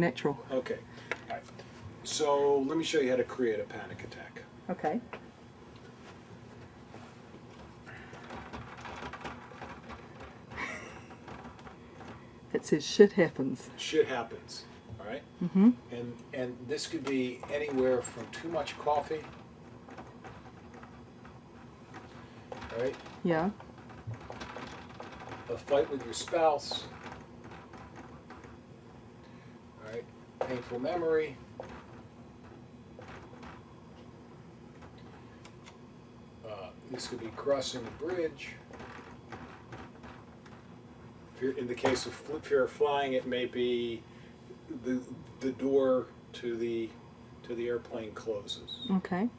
natural. Okay. All right. So let me show you how to create a panic attack. Okay. It says shit happens. Shit happens. All right. Mm-hmm. And this could be anywhere from too much coffee. All right. Yeah. A fight with your spouse. All right. Painful memory. This could be crossing a bridge. In the case of fear of flying, it may be the door to the airplane closes. Okay.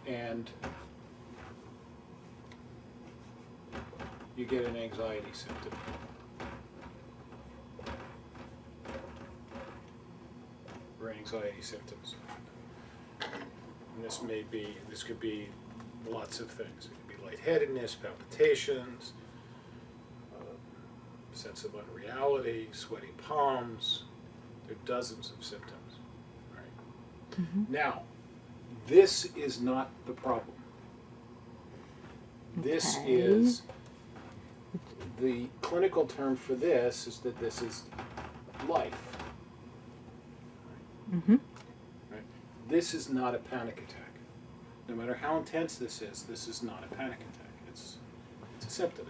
And you get an anxiety symptom. Or anxiety symptoms. And this could be lots of things. It could be lightheadedness, palpitations, sense of unreality, sweaty palms. There are dozens of symptoms. All right. Mm-hmm. Now, this is not the problem. This Okay. is, the clinical term for this is that this is life. Mm-hmm. Right? This is not a panic attack. No matter how intense this is not a panic attack. It's a symptom.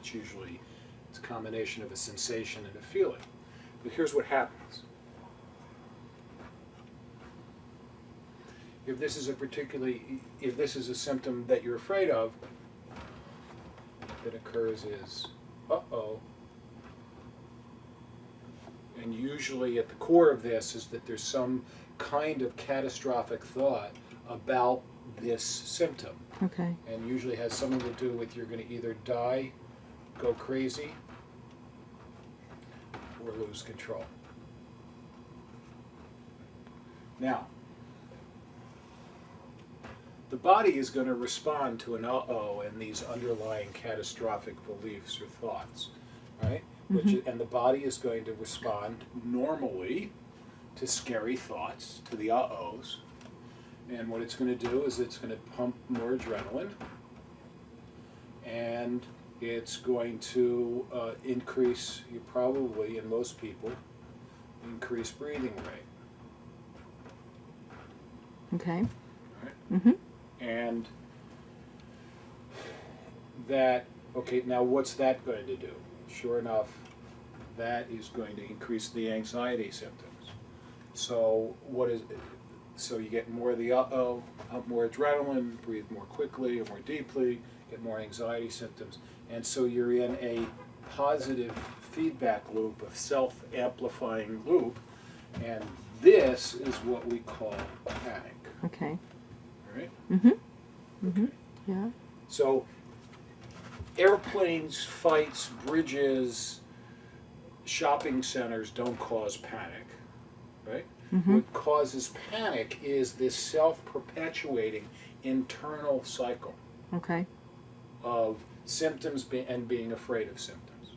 It's a combination of a sensation and a feeling. But here's what happens. If this is a symptom that you're afraid of, that occurs is, uh-oh. And usually at the core of this is that there's some kind of catastrophic thought about this symptom. Okay. And usually has something to do with you're going to either die, go crazy, or lose control. Now, the body is going to respond to an uh-oh and these underlying catastrophic beliefs or thoughts, right? Mm-hmm. And the body is going to respond normally to scary thoughts, to the uh-ohs. And what it's going to do is it's going to pump more adrenaline, and it's going to increase, you probably, in most people, increase breathing rate. Okay. Right? Mm-hmm. And that, okay, now what's that going to do? Sure enough, that is going to increase the anxiety symptoms. So what is it? So you get more of the uh-oh, more adrenaline, breathe more quickly or more deeply, get more anxiety symptoms. And so you're in a positive feedback loop, a self-amplifying loop, and this is what we call panic. Okay. All right? Mm-hmm. Mm-hmm. Okay. Yeah. So airplanes, fights, bridges, shopping centers don't cause panic, right? Mm-hmm. What causes panic is this self-perpetuating internal cycle Okay. of symptoms and being afraid of symptoms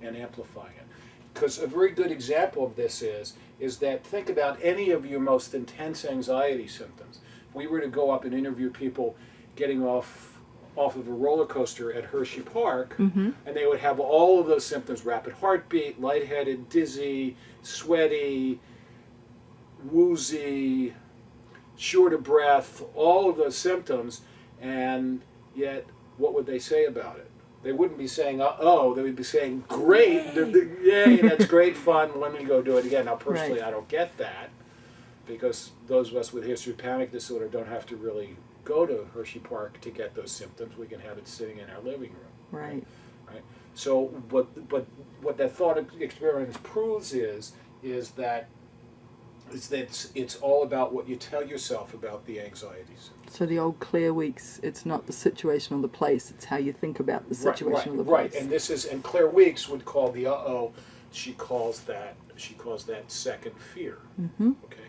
and amplifying it. Because a very good example of this is that think about any of your most intense anxiety symptoms. If we were to go up and interview people getting off of a roller coaster at Hershey Park, Mm-hmm. and they would have all of those symptoms: rapid heartbeat, lightheaded, dizzy, sweaty, woozy, short of breath, all of those symptoms, and yet what would they say about it? They wouldn't be saying, uh-oh, they would be saying, great, yay, that's great fun, let me go do it again. Now, personally, Right. I don't get that, because those of us with history of panic disorder don't have to really go to Hershey Park to get those symptoms. We can have it sitting in our living room. Right. Right? So what that thought experiment proves is that it's all about what you tell yourself about the anxieties. So the old Claire Weeks, it's not the situation or the place, it's how you think about the situation or the place. Right, and Claire Weeks would call the uh-oh, she calls that second fear. Mm-hmm. Okay?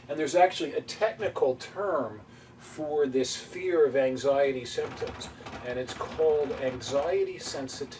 And there's actually a technical term for this fear of anxiety symptoms, and it's called anxiety sensitivity.